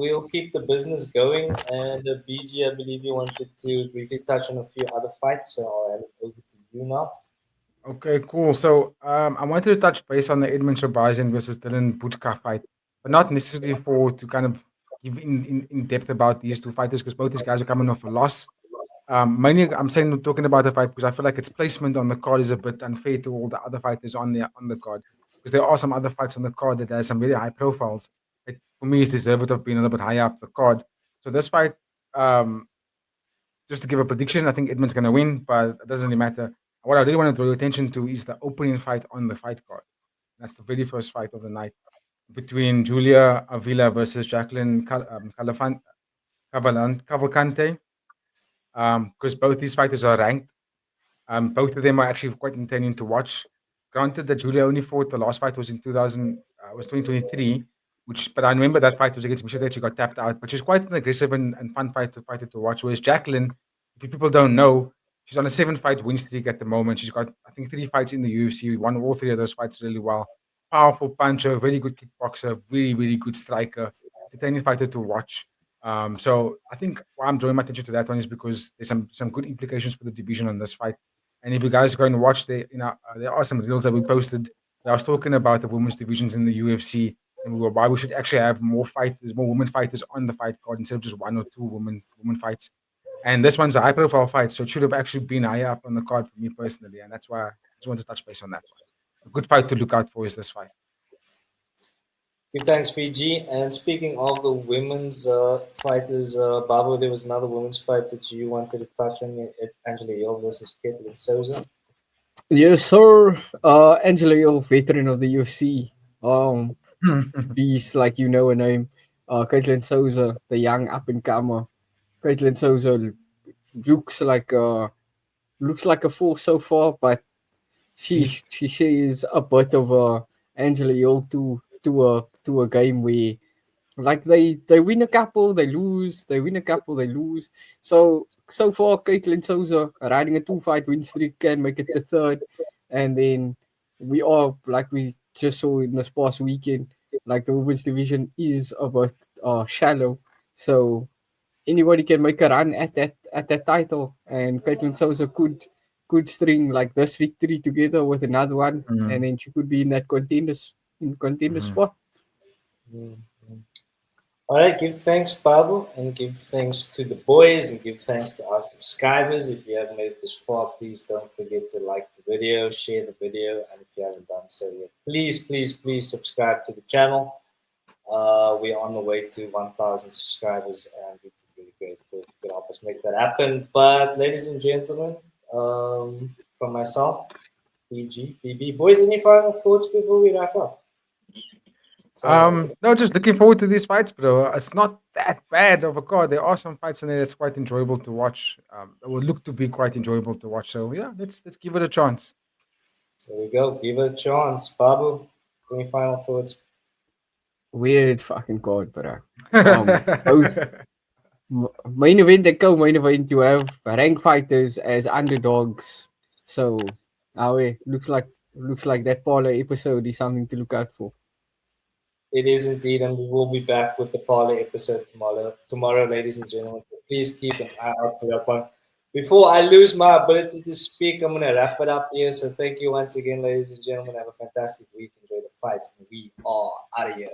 we'll keep the business going. And BG, I believe you wanted to briefly touch on a few other fights, so I'll hand it over to you now. Okay, cool. So I wanted to touch base on the Edmund Shabazian versus Dylan Buchka fight, but not necessarily for to kind of give in depth about these two fighters because both these guys are coming off a loss. Mainly, I'm saying talking about the fight because I feel like its placement on the card is a bit unfair to all the other fighters on the card because there are some other fights on the card that has some really high profiles. It for me is deserved of being a little bit higher up the card. So this fight, um, just to give a prediction, I think Edmund's going to win, but it doesn't really matter. What I really want to draw your attention to is the opening fight on the fight card. That's the very first fight of the night between Julia Avila versus Jacqueline Cavalcante. Because both these fighters are ranked. Both of them are actually quite entertaining to watch. Granted that Julia only fought the last fight was in 2023, but I remember that fight was against Michelle. She got tapped out, but she's quite an aggressive and fun fighter to watch. Whereas Jacqueline, if people don't know, she's on a 7-fight win streak at the moment. She's got I think 3 fights in the UFC. Won all 3 of those fights really well. Powerful puncher, very good kickboxer, really good striker, entertaining fighter to watch. So I think why I'm drawing my attention to that one is because there's some good implications for the division on this fight. And if you guys go and watch there are some reels that we posted. I was talking about the women's divisions in the UFC and why we should actually have more fighters, more women fighters on the fight card instead of just 1 or 2 women fights. And this one's a high-profile fight, so it should have actually been higher up on the card for me personally, and that's why I just want to touch base on that one. A good fight to look out for is this fight. Give thanks, PG. And speaking of the women's fighters, Babu, there was another women's fight that you wanted to touch on, Angela Hill versus Caitlin Souza. Yes, sir. Angela Hill, veteran of the UFC. Beast, like you know her name. Caitlin Souza, the young up-and-comer. Caitlin Souza looks like a force so far, but she is a bit of a Angela Hill to a game where like they win a couple, they lose, they win a couple, they lose. So far Caitlin Souza riding a 2-fight win streak can make it the 3rd, and then we are like we just saw in this past weekend, like the women's division is a bit shallow. So anybody can make a run at that title, and Caitlin Souza could string like this victory together with another one, and then she could be in that contender spot. All right, give thanks, Babu, and give thanks to the boys, and give thanks to our subscribers. If you haven't made it this far, please don't forget to like the video, share the video, and if you haven't done so yet, please subscribe to the channel. We're on the way to 1,000 subscribers, and we'd be really grateful if you could help us make that happen. But ladies and gentlemen, from myself, PG, BB, boys, any final thoughts before we wrap up? No, just looking forward to these fights, bro. It's not that bad of a card. There are some fights in there that's quite enjoyable to watch. It will look to be quite enjoyable to watch. So yeah, let's give it a chance. There we go. Give it a chance, Babu. Any final thoughts? Weird fucking card, bro. Both main event and co-main event, you have ranked fighters as underdogs. So now it looks like that parlay episode is something to look out for. It is indeed, and we will be back with the parlay episode tomorrow, ladies and gentlemen. Please keep an eye out for that one. Before I lose my ability to speak, I'm going to wrap it up here. So thank you once again, ladies and gentlemen. Have a fantastic week. Enjoy the fights. And we are out of here.